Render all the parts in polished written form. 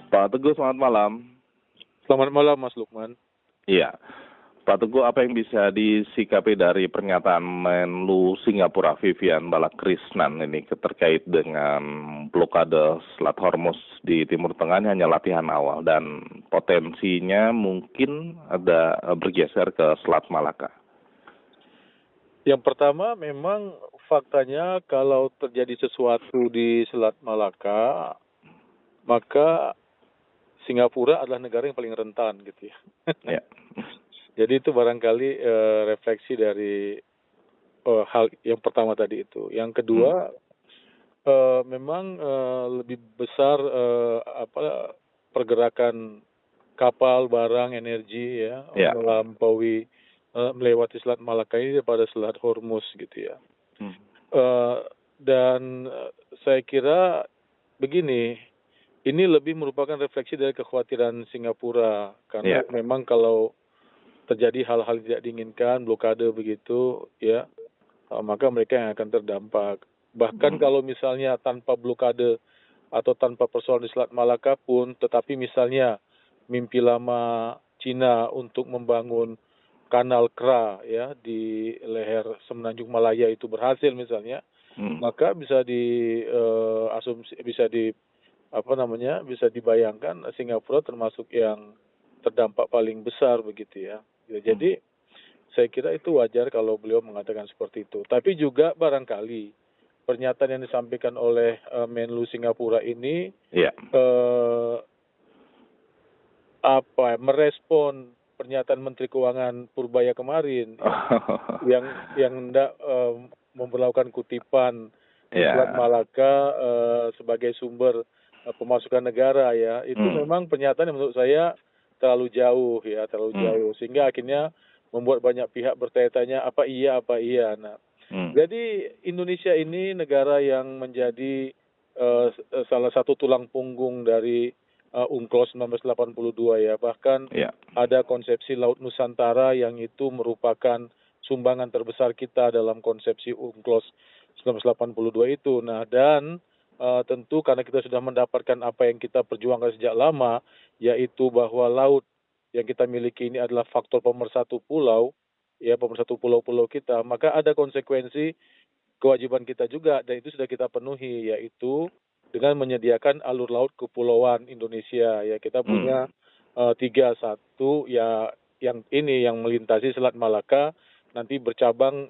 Pak Teguh, selamat malam. Selamat malam, Mas Lukman. Iya, Pak Teguh, apa yang bisa disikapi dari pernyataan Menlu Singapura Vivian Balakrishnan ini terkait dengan blokade Selat Hormuz di Timur Tengah ini hanya latihan awal dan potensinya mungkin ada bergeser ke Selat Malaka? Yang pertama, memang faktanya kalau terjadi sesuatu di Selat Malaka, maka Singapura adalah negara yang paling rentan gitu ya. Ya. Jadi itu barangkali refleksi dari hal yang pertama tadi itu. Yang kedua, memang lebih besar pergerakan kapal, barang, energi ya, Ya. melewati Selat Malaka ini daripada Selat Hormuz gitu ya. Dan saya kira begini, ini lebih merupakan refleksi dari kekhawatiran Singapura karena memang kalau terjadi hal-hal tidak diinginkan, blokade begitu ya, maka mereka yang akan terdampak. Bahkan kalau misalnya tanpa blokade atau tanpa persoalan di Selat Malaka pun, tetapi misalnya mimpi lama Cina untuk membangun kanal Kra ya di leher Semenanjung Malaya itu berhasil misalnya, maka bisa bisa dibayangkan Singapura termasuk yang terdampak paling besar begitu ya. Jadi saya kira itu wajar kalau beliau mengatakan seperti itu. Tapi juga barangkali pernyataan yang disampaikan oleh Menlu Singapura ini merespon pernyataan Menteri Keuangan Purbaya kemarin yang hendak memperlakukan kutipan Selat Malaka sebagai sumber pemasukan negara ya. Itu memang pernyataan yang menurut saya terlalu jauh sehingga akhirnya membuat banyak pihak bertanya-tanya apa iya. Nah, jadi Indonesia ini negara yang menjadi salah satu tulang punggung dari UNCLOS 1982 ya. Bahkan ada konsepsi Laut Nusantara yang itu merupakan sumbangan terbesar kita dalam konsepsi UNCLOS 1982 itu. Nah, dan tentu karena kita sudah mendapatkan apa yang kita perjuangkan sejak lama, yaitu bahwa laut yang kita miliki ini adalah faktor pemersatu pulau, ya pemersatu pulau-pulau kita, maka ada konsekuensi kewajiban kita juga, dan itu sudah kita penuhi, yaitu dengan menyediakan alur laut kepulauan Indonesia. Ya, kita punya 31 ya, yang melintasi Selat Malaka, nanti bercabang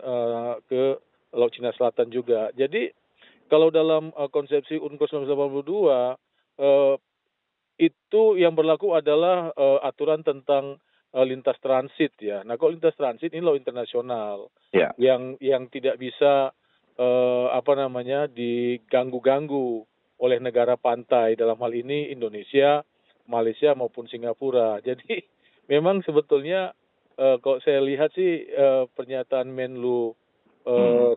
ke Laut Cina Selatan juga. Jadi kalau dalam konsepsi UNCLOS 1982 itu yang berlaku adalah aturan tentang lintas transit ya. Nah, kalau lintas transit ini laut internasional yang tidak bisa diganggu-ganggu oleh negara pantai, dalam hal ini Indonesia, Malaysia maupun Singapura. Jadi memang sebetulnya kalau saya lihat sih pernyataan Menlu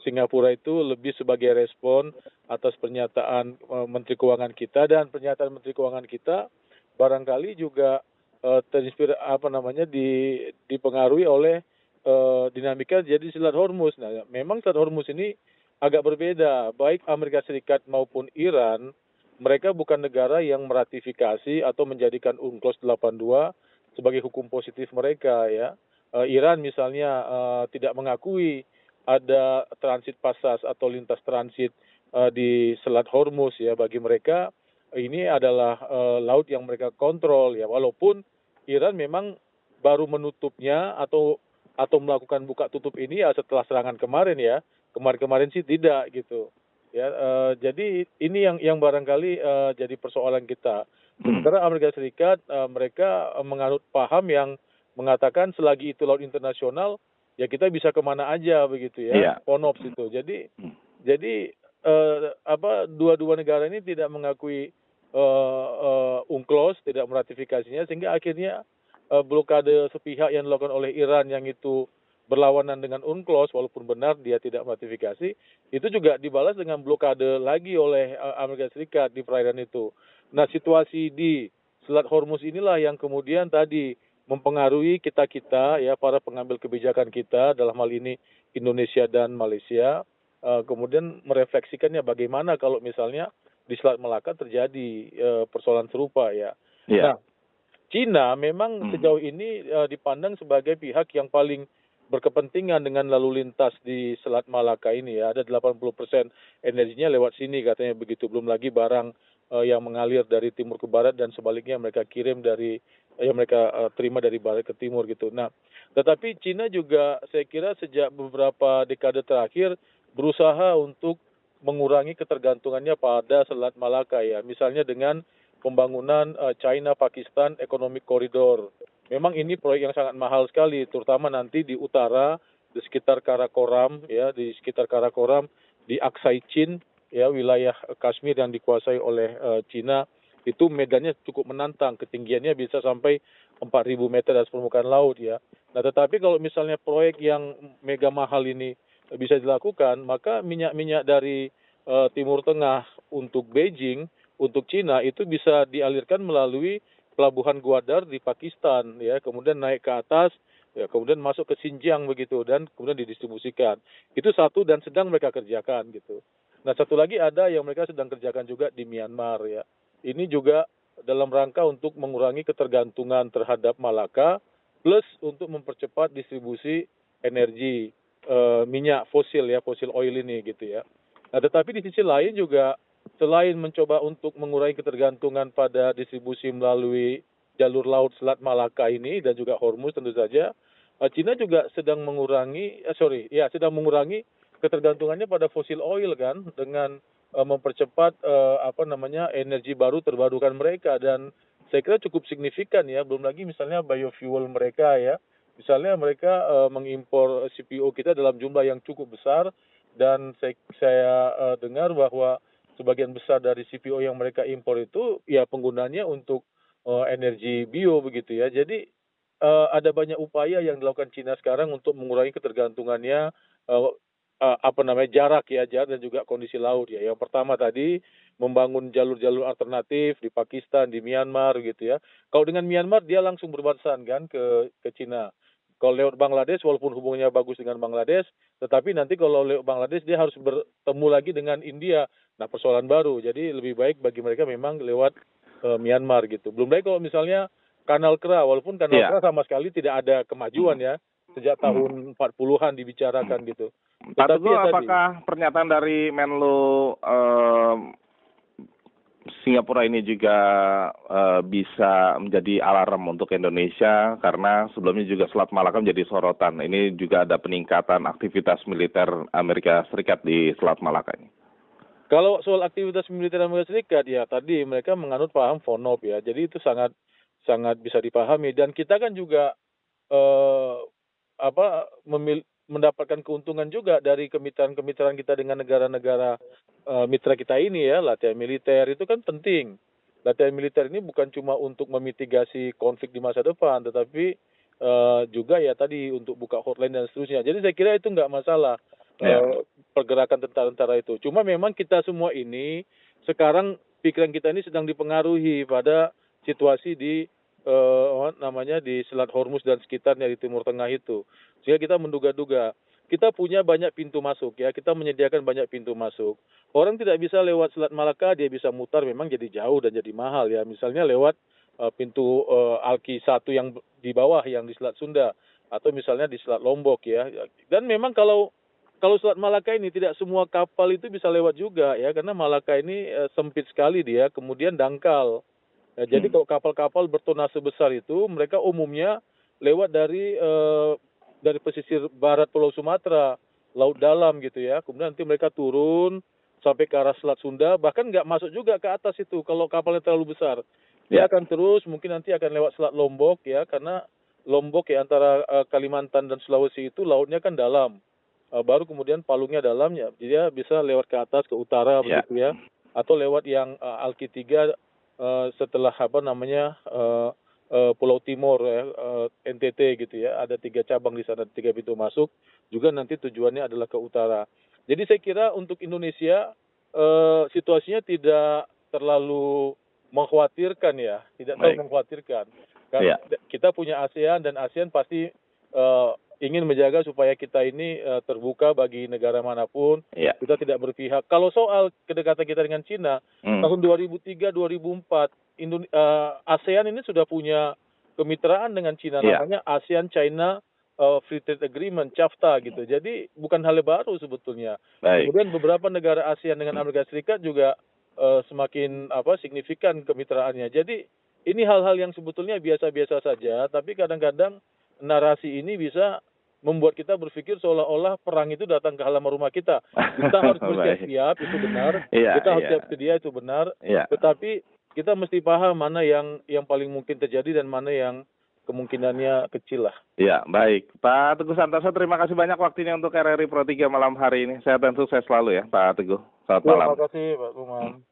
Singapura itu lebih sebagai respon atas pernyataan Menteri Keuangan kita, dan pernyataan Menteri Keuangan kita barangkali juga dipengaruhi oleh dinamika jadi Selat Hormuz. Nah, memang Selat Hormuz ini agak berbeda. Baik Amerika Serikat maupun Iran, mereka bukan negara yang meratifikasi atau menjadikan UNCLOS 82 sebagai hukum positif mereka ya. Iran misalnya tidak mengakui ada transit passage atau lintas transit di Selat Hormuz ya. Bagi mereka ini adalah laut yang mereka kontrol ya, walaupun Iran memang baru menutupnya atau melakukan buka tutup ini ya setelah serangan kemarin ya. Kemarin sih tidak gitu ya. Jadi ini yang barangkali jadi persoalan kita. Sementara Amerika Serikat mereka menganut paham yang mengatakan selagi itu laut internasional ya kita bisa kemana aja begitu ya. PONOPS itu. Jadi dua negara ini tidak mengakui UNCLOS, tidak meratifikasinya, sehingga akhirnya blokade sepihak yang dilakukan oleh Iran yang itu berlawanan dengan UNCLOS, walaupun benar dia tidak meratifikasi, itu juga dibalas dengan blokade lagi oleh Amerika Serikat di perairan itu. Nah, situasi di Selat Hormuz inilah yang kemudian tadi mempengaruhi kita ya, para pengambil kebijakan kita, dalam hal ini Indonesia dan Malaysia, kemudian merefleksikannya bagaimana kalau misalnya di Selat Malaka terjadi persoalan serupa ya. Nah, Cina memang sejauh ini dipandang sebagai pihak yang paling berkepentingan dengan lalu lintas di Selat Malaka ini ya. Ada 80% energinya lewat sini katanya begitu. Belum lagi barang yang mengalir dari timur ke barat dan sebaliknya mereka kirim dari yang mereka terima dari barat ke timur gitu. Nah, tetapi Cina juga saya kira sejak beberapa dekade terakhir berusaha untuk mengurangi ketergantungannya pada Selat Malaka ya. Misalnya dengan pembangunan China-Pakistan Economic Corridor. Memang ini proyek yang sangat mahal sekali, terutama nanti di utara, di sekitar Karakoram, ya, di sekitar Karakoram, di Aksai Chin, ya, wilayah Kashmir yang dikuasai oleh Cina, itu medannya cukup menantang, ketinggiannya bisa sampai 4.000 meter dari permukaan laut, ya. Nah, tetapi kalau misalnya proyek yang mega mahal ini bisa dilakukan, maka minyak-minyak dari Timur Tengah untuk Beijing, untuk Cina itu bisa dialirkan melalui pelabuhan Gwadar di Pakistan ya, kemudian naik ke atas ya, kemudian masuk ke Xinjiang begitu dan kemudian didistribusikan. Itu satu dan sedang mereka kerjakan gitu. Nah, satu lagi ada yang mereka sedang kerjakan juga di Myanmar ya. Ini juga dalam rangka untuk mengurangi ketergantungan terhadap Malaka plus untuk mempercepat distribusi energi minyak fosil ya, fosil oil ini gitu ya. Nah, tetapi di sisi lain juga selain mencoba untuk mengurangi ketergantungan pada distribusi melalui jalur laut Selat Malaka ini dan juga Hormuz tentu saja, Cina juga sedang mengurangi, sedang mengurangi ketergantungannya pada fosil oil kan dengan mempercepat energi baru terbarukan mereka dan saya kira cukup signifikan ya, belum lagi misalnya biofuel mereka ya, misalnya mereka mengimpor CPO kita dalam jumlah yang cukup besar dan saya dengar bahwa sebagian besar dari CPO yang mereka impor itu ya penggunanya untuk energi bio begitu ya. Jadi ada banyak upaya yang dilakukan Cina sekarang untuk mengurangi ketergantungannya jarak dan juga kondisi laut ya. Yang pertama tadi membangun jalur-jalur alternatif di Pakistan, di Myanmar gitu ya. Kalau dengan Myanmar dia langsung berbatasan kan ke Cina. Kalau lewat Bangladesh, walaupun hubungannya bagus dengan Bangladesh, tetapi nanti kalau lewat Bangladesh dia harus bertemu lagi dengan India. Nah, persoalan baru. Jadi lebih baik bagi mereka memang lewat Myanmar gitu. Belum lagi kalau misalnya Kanal Kera, walaupun Kanal Kera sama sekali tidak ada kemajuan ya. Sejak tahun 40-an dibicarakan gitu. Pak Teguh, apakah pernyataan dari Menlu Singapura ini juga bisa menjadi alarm untuk Indonesia karena sebelumnya juga Selat Malaka menjadi sorotan. Ini juga ada peningkatan aktivitas militer Amerika Serikat di Selat Malaka ini. Kalau soal aktivitas militer Amerika Serikat ya tadi mereka menganut paham FONOP ya. Jadi itu sangat bisa dipahami dan kita kan juga mendapatkan keuntungan juga dari kemitraan kita dengan negara-negara mitra kita ini ya. Latihan militer itu kan penting. Latihan militer ini bukan cuma untuk memitigasi konflik di masa depan, tetapi juga ya tadi untuk buka hotline dan seterusnya. Jadi saya kira itu nggak masalah pergerakan tentara-tentara itu. Cuma memang kita semua ini sekarang pikiran kita ini sedang dipengaruhi pada situasi di di Selat Hormuz dan sekitarnya di Timur Tengah itu. Sehingga kita menduga-duga. Kita punya banyak pintu masuk ya, kita menyediakan banyak pintu masuk. Orang tidak bisa lewat Selat Malaka, dia bisa mutar memang jadi jauh dan jadi mahal ya. Misalnya lewat pintu Alki 1 yang di bawah yang di Selat Sunda atau misalnya di Selat Lombok ya. Dan memang kalau Selat Malaka ini tidak semua kapal itu bisa lewat juga ya, karena Malaka ini sempit sekali dia, kemudian dangkal. Nah, jadi kalau kapal-kapal bertonase besar itu mereka umumnya lewat dari pesisir barat Pulau Sumatera, laut dalam gitu ya. Kemudian nanti mereka turun sampai ke arah Selat Sunda, bahkan nggak masuk juga ke atas itu kalau kapalnya terlalu besar. Dia akan terus mungkin nanti akan lewat Selat Lombok ya, karena Lombok ya antara Kalimantan dan Sulawesi itu lautnya kan dalam. Baru kemudian palungnya dalam ya, dia bisa lewat ke atas ke utara begitu ya, atau lewat yang Alki 3 setelah Pulau Timur ya, NTT gitu ya, ada 3 cabang di sana, 3 pintu masuk, juga nanti tujuannya adalah ke utara. Jadi saya kira untuk Indonesia situasinya tidak terlalu mengkhawatirkan ya, tidak terlalu mengkhawatirkan. Karena kita punya ASEAN dan ASEAN pasti ingin menjaga supaya kita ini terbuka bagi negara manapun, kita tidak berpihak. Kalau soal kedekatan kita dengan Cina, tahun 2003-2004 ASEAN ini sudah punya kemitraan dengan Cina, namanya ASEAN China Free Trade Agreement, CAFTA gitu. Jadi bukan hal yang baru sebetulnya. Kemudian beberapa negara ASEAN dengan Amerika Serikat juga semakin signifikan kemitraannya. Jadi ini hal-hal yang sebetulnya biasa-biasa saja, tapi kadang-kadang narasi ini bisa membuat kita berpikir seolah-olah perang itu datang ke halaman rumah kita. Kita harus bersiap-siap, itu benar. Kita harus siap sedia, itu benar. Tetapi kita mesti paham mana yang paling mungkin terjadi dan mana yang kemungkinannya kecil lah. Ya, baik. Pak Teguh Santoso, terima kasih banyak waktunya untuk RRI Pro 3 malam hari ini. Sehat dan sukses selalu ya, Pak Teguh. Selamat malam. Terima kasih, Pak Kuman.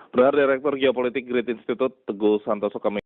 Direktur Geopolitik Grid Institute, Teguh Santoso kami.